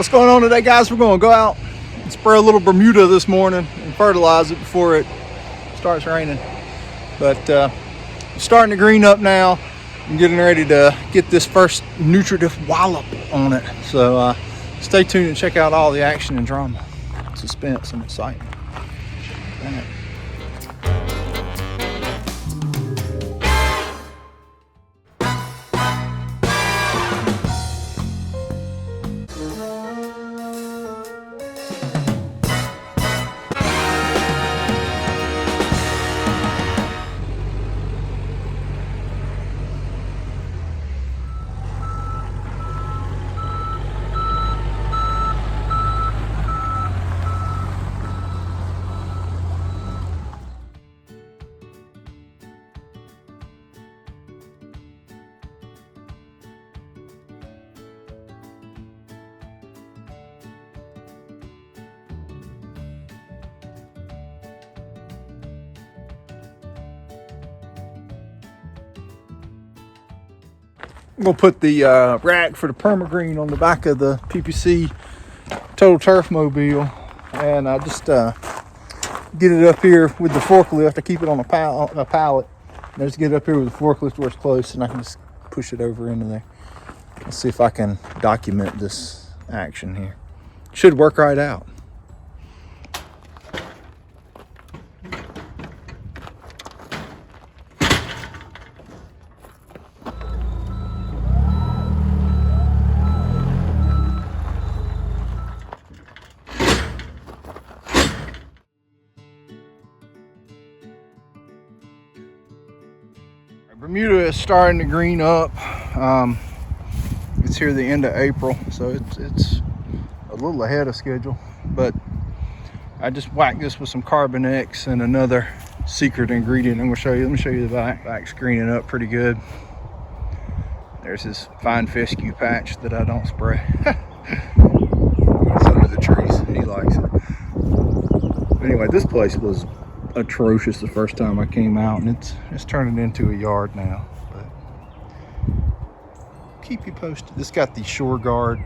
What's going on today, guys? We're going to go out and spray a little Bermuda this morning and fertilize it before it starts raining. But it's starting to green up now. I'm getting ready to get this first nutritive wallop on it. So stay tuned and check out all the action and drama, suspense and excitement. I'm gonna put the rack for the permagreen on the back of the PPC Total Turf Mobile, and I just get it up here with the forklift. I keep it on a pallet. And I just get it up here with the forklift where it's close, and I can just push it over into there. Let's see if I can document this action here. Should work right out. Bermuda is starting to green up. It's here the end of April, so it's a little ahead of schedule. But I just whacked this with some Carbon X and another secret ingredient. I'm gonna show you. Let me show you the back. Back's greening up pretty good. There's this fine fescue patch that I don't spray. It's under the trees. He likes it. Anyway, this place was atrocious the first time I came out, and it's turning into a yard now. But keep you posted. This got the Shore Guard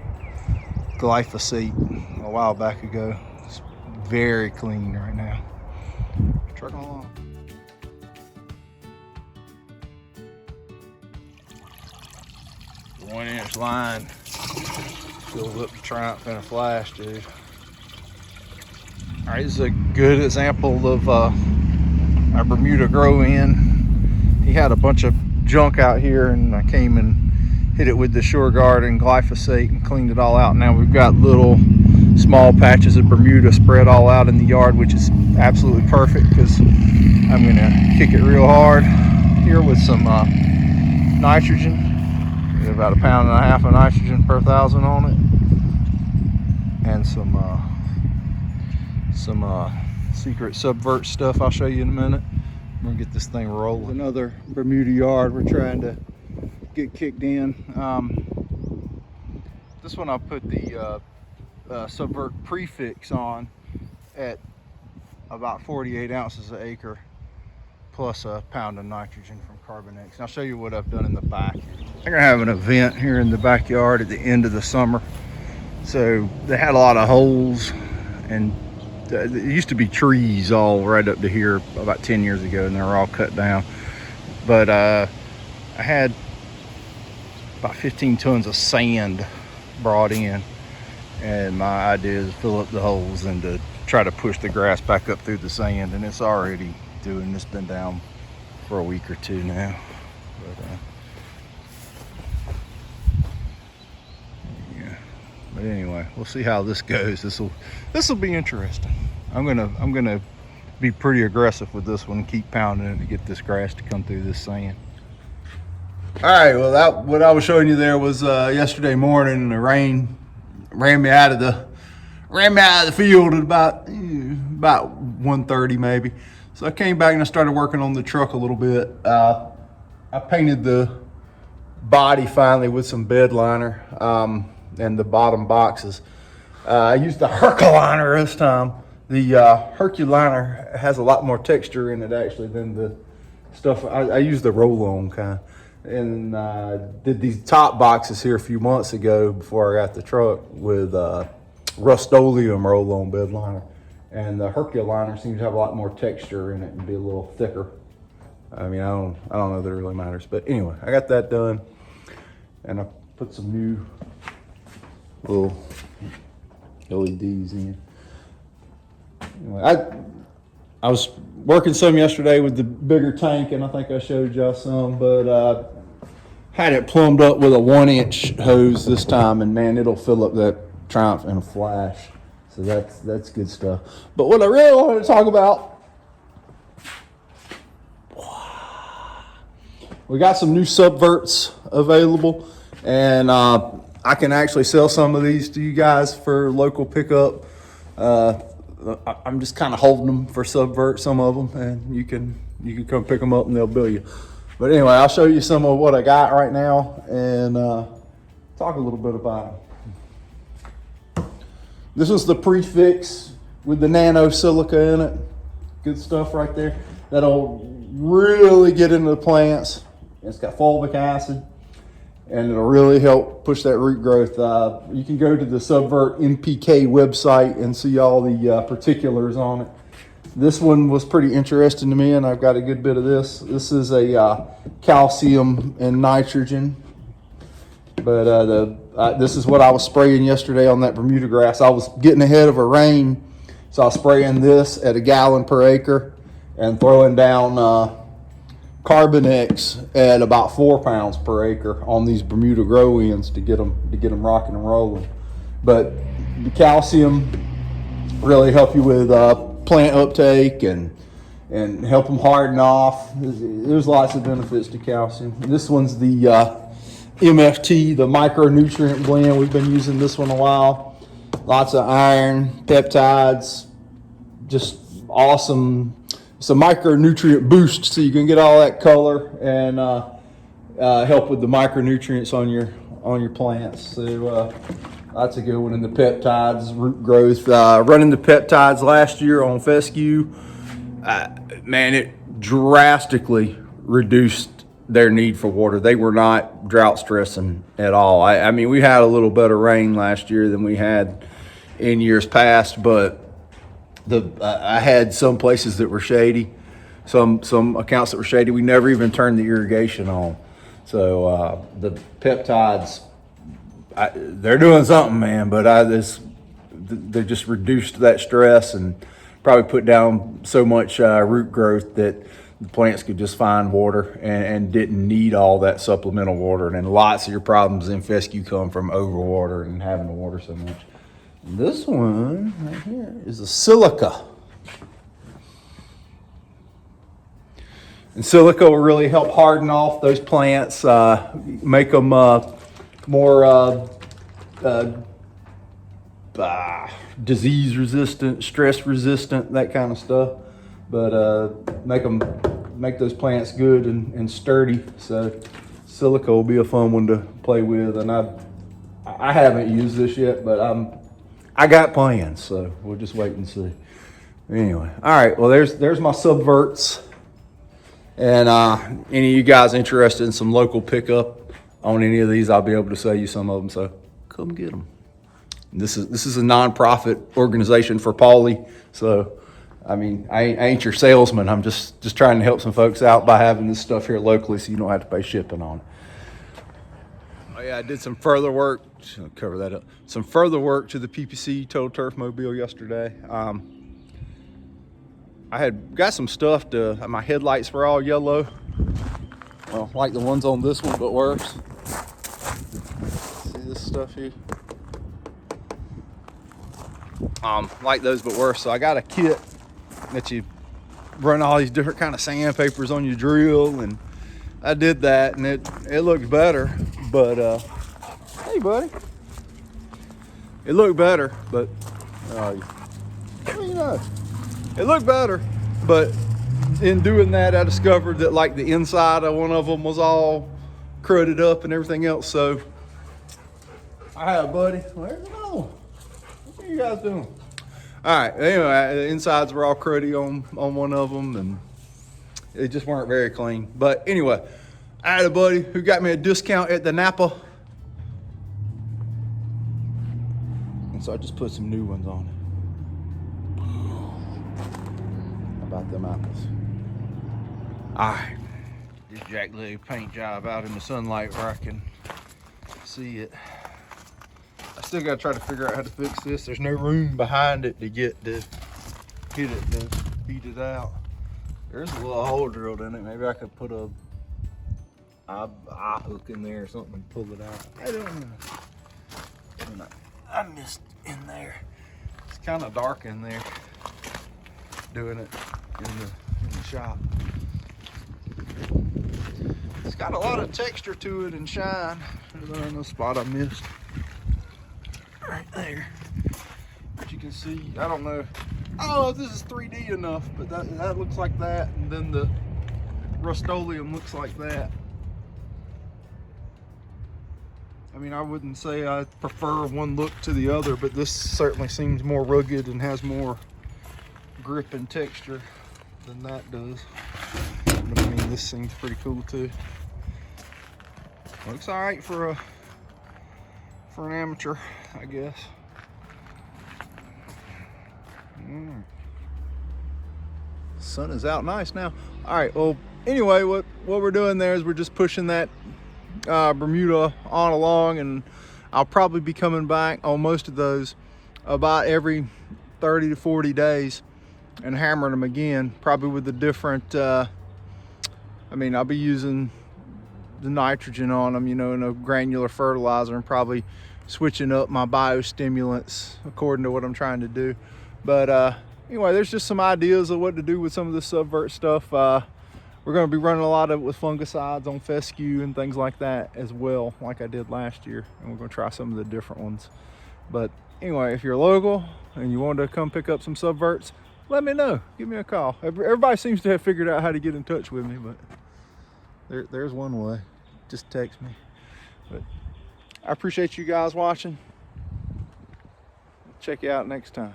glyphosate a while back ago. It's very clean right now. Trucking along. The 1-inch line fills up the Triumph in a flash, dude. All right, this is a good example of our Bermuda grow-in. He had a bunch of junk out here, and I came and hit it with the Shore Guard and glyphosate and cleaned it all out. Now we've got little small patches of Bermuda spread all out in the yard, which is absolutely perfect because I'm gonna kick it real hard here with some nitrogen. Get about 1.5 pounds of nitrogen per 1,000 on it, and some secret Subvert stuff I'll show you in a minute. I'm gonna get this thing rolling. Another Bermuda yard we're trying to get kicked in. This one I'll put the Subvert prefix on at about 48 ounces an acre plus 1 pound of nitrogen from Carbon X. And I'll show you what I've done in the back. I'm gonna have an event here in the backyard at the end of the summer. So they had a lot of holes, and there used to be trees all right up to here about 10 years ago, and they were all cut down. But I had about 15 tons of sand brought in, and my idea is to fill up the holes and to try to push the grass back up through the sand, and it's already doing. It's been down for a week or two now. But anyway, we'll see how this goes. This will be interesting. I'm gonna be pretty aggressive with this one and keep pounding it to get this grass to come through this sand. All right, well, what I was showing you there was yesterday morning, and the rain ran me out of the field at about 1:30 maybe. So I came back and I started working on the truck a little bit. I painted the body finally with some bed liner. And the bottom boxes. I used the Herculiner this time. The Herculiner has a lot more texture in it actually than the stuff. I use the roll-on kind. and did these top boxes here a few months ago before I got the truck with Rust-Oleum roll-on bed liner. And the Hercule liner seems to have a lot more texture in it and be a little thicker. I mean, I don't know that it really matters, but anyway, I got that done, and I put some new little LEDs in. Anyway, I was working some yesterday with the bigger tank, and I think I showed y'all some, but had it plumbed up with a 1-inch hose this time, and man, it'll fill up that Triumph in a flash. So that's good stuff. But what I really wanted to talk about, we got some new Subverts available, and I can actually sell some of these to you guys for local pickup. I'm just kind of holding them for Subvert, some of them, and you can come pick them up and they'll bill you. But anyway, I'll show you some of what I got right now and talk a little bit about them. This is the prefix with the nano silica in it. Good stuff right there. That'll really get into the plants. It's got fulvic acid, and it'll really help push that root growth. You can go to the Subvert NPK website and see all the particulars on it. This one was pretty interesting to me, and I've got a good bit of this. This is a calcium and nitrogen. But this is what I was spraying yesterday on that Bermuda grass. I was getting ahead of a rain, so I was spraying this at 1 gallon per acre and throwing down Carbonex at about 4 pounds per acre on these Bermuda grow ends to get them rocking and rolling. But the calcium really help you with plant uptake and help them harden off. There's lots of benefits to calcium. This one's the MFT, the micronutrient blend. We've been using this one a while. Lots of iron, peptides, just awesome. It's a micronutrient boost, so you can get all that color and help with the micronutrients on your plants. So that's a good one. And the peptides, root growth. Running the peptides last year on fescue, man, it drastically reduced their need for water. They were not drought stressing at all. I mean, we had a little better rain last year than we had in years past, but I had some places that were shady, some accounts that were shady. We never even turned the irrigation on. So the peptides, they're doing something, man. But they just reduced that stress and probably put down so much root growth that the plants could just find water and didn't need all that supplemental water. And then lots of your problems in fescue come from overwater and having to water so much. This one right here is a silica. And silica will really help harden off those plants, make them more disease resistant, stress resistant, that kind of stuff. But make those plants good and sturdy. So silica will be a fun one to play with. And I haven't used this yet, but I got plans, so we'll just wait and see. Anyway, all right. Well, there's my Subverts. And any of you guys interested in some local pickup on any of these, I'll be able to sell you some of them. So come get them. This is a nonprofit organization for Paulie. So I mean, I ain't your salesman. I'm just trying to help some folks out by having this stuff here locally, so you don't have to pay shipping on it. Oh yeah, I did some further work. I'll cover that up. Some further work to the PPC Total Turf Mobile yesterday. I had got some stuff my headlights were all yellow. Well, like the ones on this one, but worse. See this stuff here? Like those, but worse. So I got a kit that you run all these different kind of sandpapers on your drill, and I did that, and it looked better. But hey, buddy, it looked better, but you know, it looked better. But in doing that, I discovered that like the inside of one of them was all cruded up and everything else. So I had a buddy. Where's it on? What are you guys doing? All right, anyway, the insides were all cruddy on one of them, and it just weren't very clean. But anyway, Atta buddy, who got me a discount at the Napa. And so I just put some new ones on it. How about them apples? All right, this jackleg paint job out in the sunlight where I can see it. I still gotta try to figure out how to fix this. There's no room behind it to get to hit it to beat it out. There's a little hole drilled in it. Maybe I could put a eye hook in there or something and pull it out. I don't know. I missed in there. It's kind of dark in there doing it in the shop. It's got a lot of texture to it and shine. There's another spot I missed. Right there. But you can see, I don't know if this is 3D enough, but that looks like that, and then the Rust-Oleum looks like that. I mean, I wouldn't say I prefer one look to the other, but this certainly seems more rugged and has more grip and texture than that does. But I mean, this seems pretty cool too. Looks all right for an amateur, I guess. Sun is out nice now. All right, well, anyway, what we're doing there is we're just pushing that Bermuda on along, and I'll probably be coming back on most of those about every 30 to 40 days and hammering them again, probably with a different, I mean, I'll be using the nitrogen on them, you know, in a granular fertilizer, and probably switching up my biostimulants according to what I'm trying to do. But anyway, there's just some ideas of what to do with some of the Subvert stuff. We're going to be running a lot of it with fungicides on fescue and things like that as well, like I did last year, and we're going to try some of the different ones. But anyway, if you're local and you want to come pick up some Subverts, let me know. Give me a call. Everybody seems to have figured out how to get in touch with me, but there's one way. Just text me. But I appreciate you guys watching. Check you out next time.